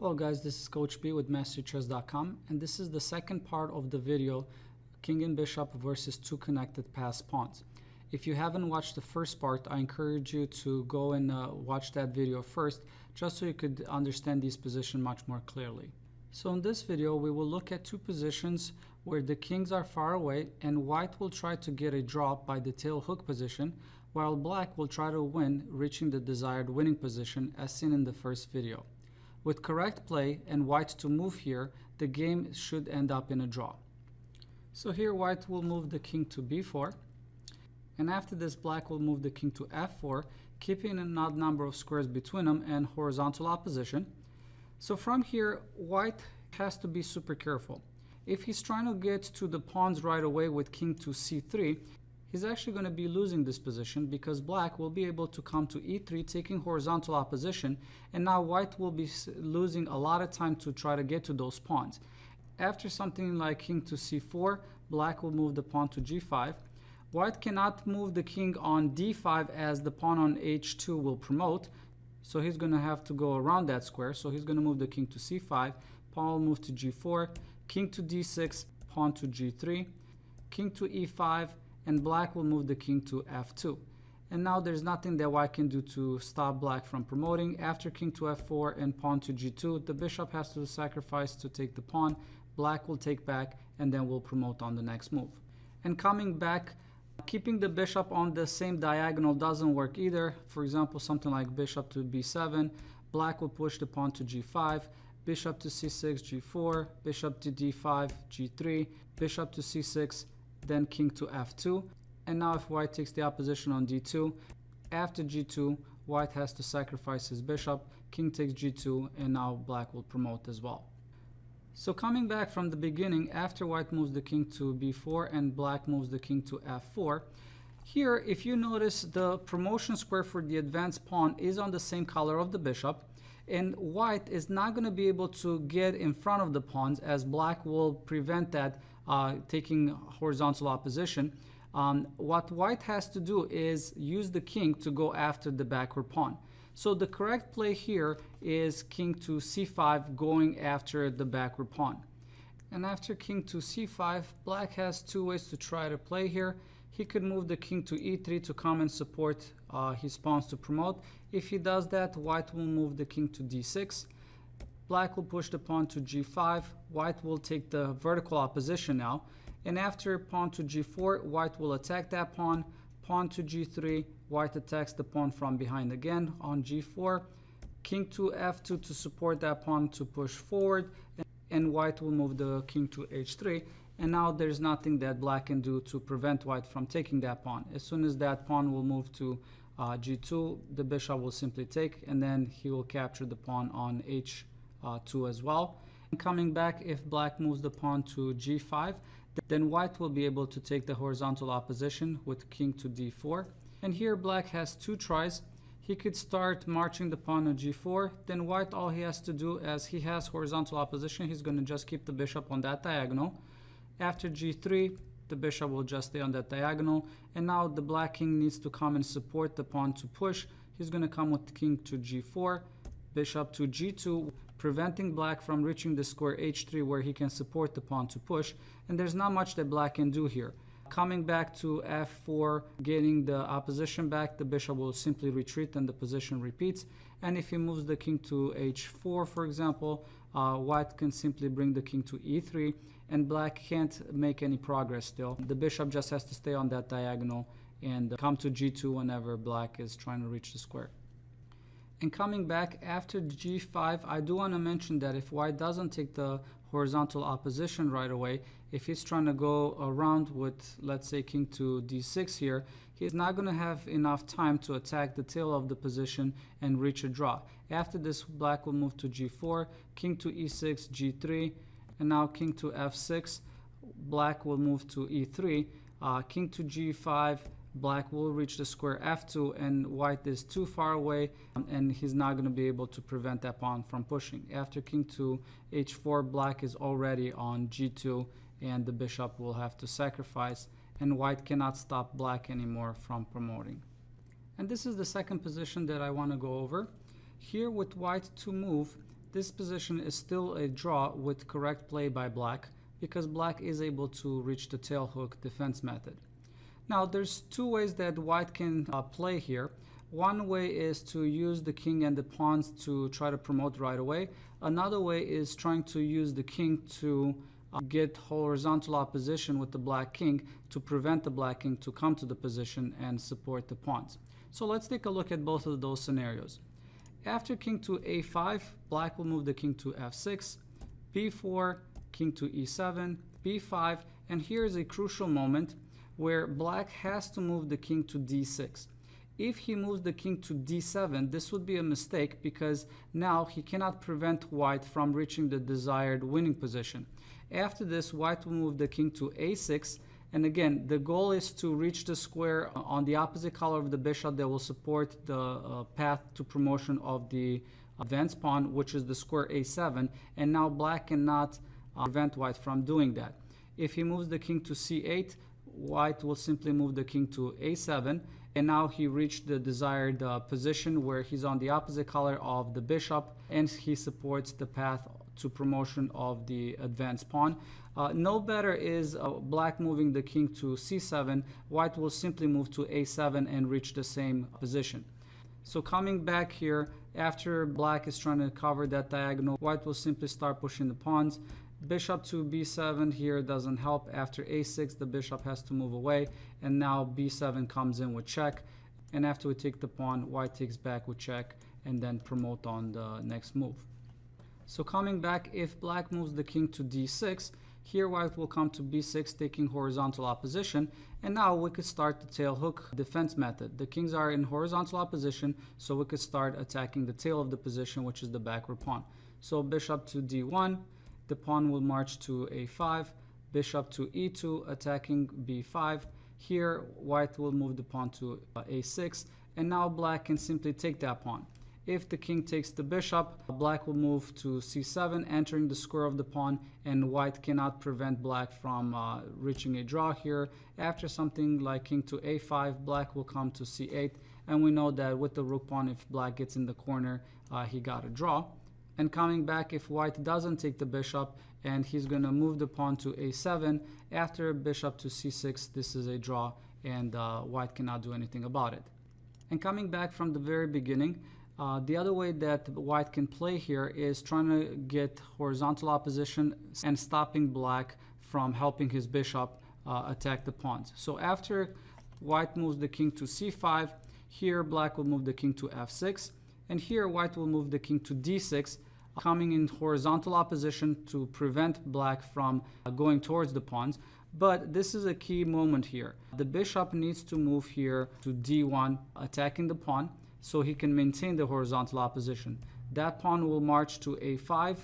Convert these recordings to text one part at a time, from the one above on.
Hello guys, this is Coach B with MasteryChess.com, and this is the second part of the video, King and Bishop versus two connected passed pawns. If you haven't watched the first part, I encourage you to go and watch that video first, just so you could understand these positions much more clearly. So in this video, we will look at two positions where the kings are far away and white will try to get a draw by the tail hook position, while black will try to win, reaching the desired winning position as seen in the first video. With correct play and white to move here, the game should end up in a draw. So here white will move the king to b4, and after this black will move the king to f4, keeping an odd number of squares between them and horizontal opposition. So from here, white has to be super careful. If he's trying to get to the pawns right away with king to c3, he's actually going to be losing this position because black will be able to come to e3, taking horizontal opposition, and now white will be losing a lot of time to try to get to those pawns. After something like king to c4, black will move the pawn to g5. White cannot move the king on d5 as the pawn on h2 will promote, so he's going to have to go around that square. So he's going to move the king to c5, pawn will move to g4, king to d6, pawn to g3, king to e5, and black will move the king to f2. And now there's nothing that white can do to stop black from promoting. After king to f4 and pawn to g2, the bishop has to sacrifice to take the pawn. Black will take back and then will promote on the next move. And coming back, keeping the bishop on the same diagonal doesn't work either. For example, something like bishop to b7, black will push the pawn to g5, bishop to c6, g4, bishop to d5, g3, bishop to c6, then king to f2. And now if white takes the opposition on d2, after g2, white has to sacrifice his bishop, king takes g2, and now black will promote as well. So coming back from the beginning, after white moves the king to b4 and black moves the king to f4, here if you notice the promotion square for the advanced pawn is on the same color of the bishop, and white is not going to be able to get in front of the pawns as black will prevent that taking horizontal opposition. What white has to do is use the king to go after the backward pawn. So the correct play here is king to c5 going after the backward pawn. And after king to c5, black has two ways to try to play here. He could move the king to e3 to come and support his pawns to promote. If he does that, white will move the king to d6. Black will push the pawn to g5. White will take the vertical opposition now. And after pawn to g4, white will attack that pawn. Pawn to g3, white attacks the pawn from behind again on g4. King to f2 to support that pawn to push forward. And white will move the king to h3. And now there's nothing that black can do to prevent white from taking that pawn. As soon as that pawn will move to g2, the bishop will simply take, and then he will capture the pawn on h2 as well. And coming back, if black moves the pawn to g5, then white will be able to take the horizontal opposition with king to d4. And here black has two tries. He could start marching the pawn to g4. Then white, all he has to do, as he has horizontal opposition, he's going to just keep the bishop on that diagonal. After g3, the bishop will just stay on that diagonal. And now the black king needs to come and support the pawn to push. He's going to come with king to g4, bishop to g2, preventing black from reaching the square h3 where he can support the pawn to push. And there's not much that black can do here. Coming back to f4, getting the opposition back, the bishop will simply retreat and the position repeats. And if he moves the king to h4, for example, white can simply bring the king to e3, and black can't make any progress still. The bishop just has to stay on that diagonal and come to g2 whenever black is trying to reach the square. And coming back after g5, I do want to mention that if white doesn't take the horizontal opposition right away, if he's trying to go around with, let's say, king to d6 here, he's not going to have enough time to attack the tail of the position and reach a draw. After this, black will move to g4, king to e6, g3, and now king to f6. Black will move to e3, king to g5, black will reach the square f2, and white is too far away and he's not going to be able to prevent that pawn from pushing. After king to h4, black is already on g2 and the bishop will have to sacrifice, and white cannot stop black anymore from promoting. And this is the second position that I want to go over. Here with white to move, This position is still a draw with correct play by black, because black is able to reach the tail hook defense method. Now there's two ways that white can play here. One way is to use the king and the pawns to try to promote right away. Another way is trying to use the king to get horizontal opposition with the black king to prevent the black king to come to the position and support the pawns. So let's take a look at both of those scenarios. After king to a5, black will move the king to f6, b4, king to e7, b5, and here is a crucial moment where black has to move the king to d6. If he moves the king to d7, this would be a mistake, because now he cannot prevent white from reaching the desired winning position. After this, white will move the king to a6, and again, the goal is to reach the square on the opposite color of the bishop that will support the path to promotion of the advanced pawn, which is the square a7, and now black cannot prevent white from doing that. If he moves the king to c8, white will simply move the king to a7, and now he reached the desired position where he's on the opposite color of the bishop, and he supports the path to promotion of the advanced pawn. No better is black moving the king to c7. White will simply move to a7 and reach the same position. So coming back here, after black is trying to cover that diagonal, white will simply start pushing the pawns. Bishop to b7 here doesn't help. After a6, the bishop has to move away, and now b7 comes in with check. And after we take the pawn, white takes back with check and then promote on the next move. So coming back, if black moves the king to d6, here white will come to b6, taking horizontal opposition, and now we could start the tail hook defense method. The kings are in horizontal opposition, so we could start attacking the tail of the position, which is the backward pawn. So bishop to d1, the pawn will march to a5, bishop to e2, attacking b5. Here white will move the pawn to a6, and now black can simply take that pawn. If the king takes the bishop, black will move to c7, entering the square of the pawn, and white cannot prevent black from reaching a draw here. After something like king to a5, black will come to c8, and we know that with the rook pawn, if black gets in the corner, he got a draw. And coming back, if white doesn't take the bishop and he's going to move the pawn to a7, after bishop to c6, this is a draw, and white cannot do anything about it. And coming back from the very beginning, the other way that white can play here is trying to get horizontal opposition and stopping black from helping his bishop attack the pawns. So after white moves the king to c5, here black will move the king to f6, and here white will move the king to d6, coming in horizontal opposition to prevent black from going towards the pawns. But this is a key moment here. The bishop needs to move here to d1, attacking the pawn, so he can maintain the horizontal opposition. That pawn will march to a5,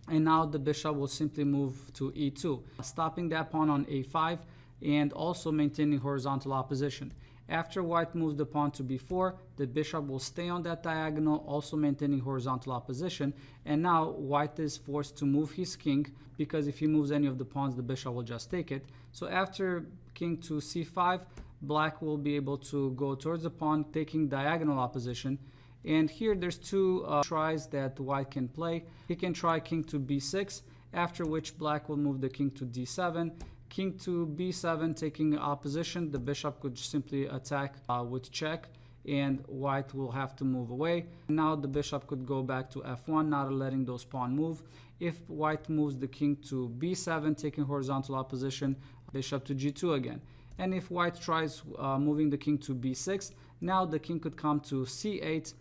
and now the bishop will simply move to e2, stopping that pawn on a5 and also maintaining horizontal opposition. After white moves the pawn to b4, the bishop will stay on that diagonal, also maintaining horizontal opposition. And now white is forced to move his king, because if he moves any of the pawns, the bishop will just take it. So after king to c5, black will be able to go towards the pawn, taking diagonal opposition. And here there's two tries that white can play. He can try king to b6, after which black will move the king to d7. King to b7, taking opposition, the bishop could simply attack with check, and white will have to move away. Now the bishop could go back to f1, not letting those pawns move. If white moves the king to b7, taking horizontal opposition, bishop to g2 again. And if white tries moving the king to b6, now the king could come to c8,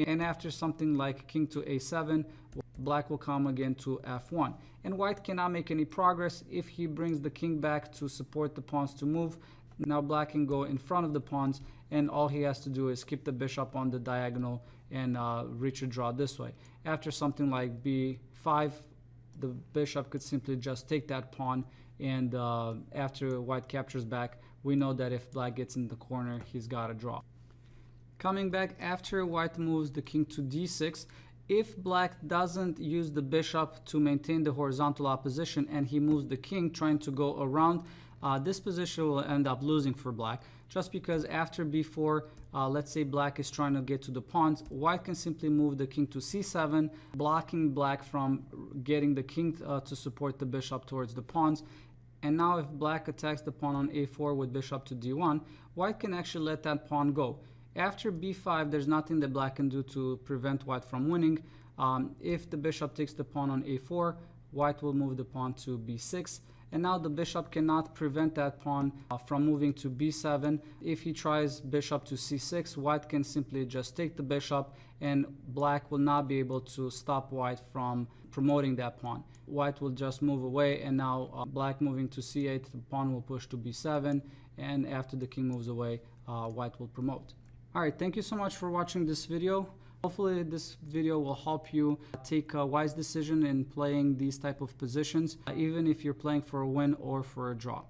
and after something like king to a7, black will come again to f1. And white cannot make any progress if he brings the king back to support the pawns to move. Now black can go in front of the pawns, and all he has to do is keep the bishop on the diagonal and reach a draw this way. After something like b5, the bishop could simply just take that pawn, and after white captures back, we know that if black gets in the corner, he's got a draw. Coming back, after white moves the king to d6, if black doesn't use the bishop to maintain the horizontal opposition and he moves the king trying to go around, this position will end up losing for black, just because after b4, let's say black is trying to get to the pawns, white can simply move the king to c7, blocking black from getting the king to support the bishop towards the pawns. And now if black attacks the pawn on a4 with bishop to d1, white can actually let that pawn go. After b5, there's nothing that black can do to prevent white from winning. If the bishop takes the pawn on a4, white will move the pawn to b6. And now the bishop cannot prevent that pawn from moving to b7. If he tries bishop to c6, white can simply just take the bishop, and black will not be able to stop white from promoting that pawn. White will just move away, and now black moving to c8, the pawn will push to b7, and after the king moves away, white will promote. Alright, thank you so much for watching this video. Hopefully this video will help you take a wise decision in playing these type of positions, even if you're playing for a win or for a draw.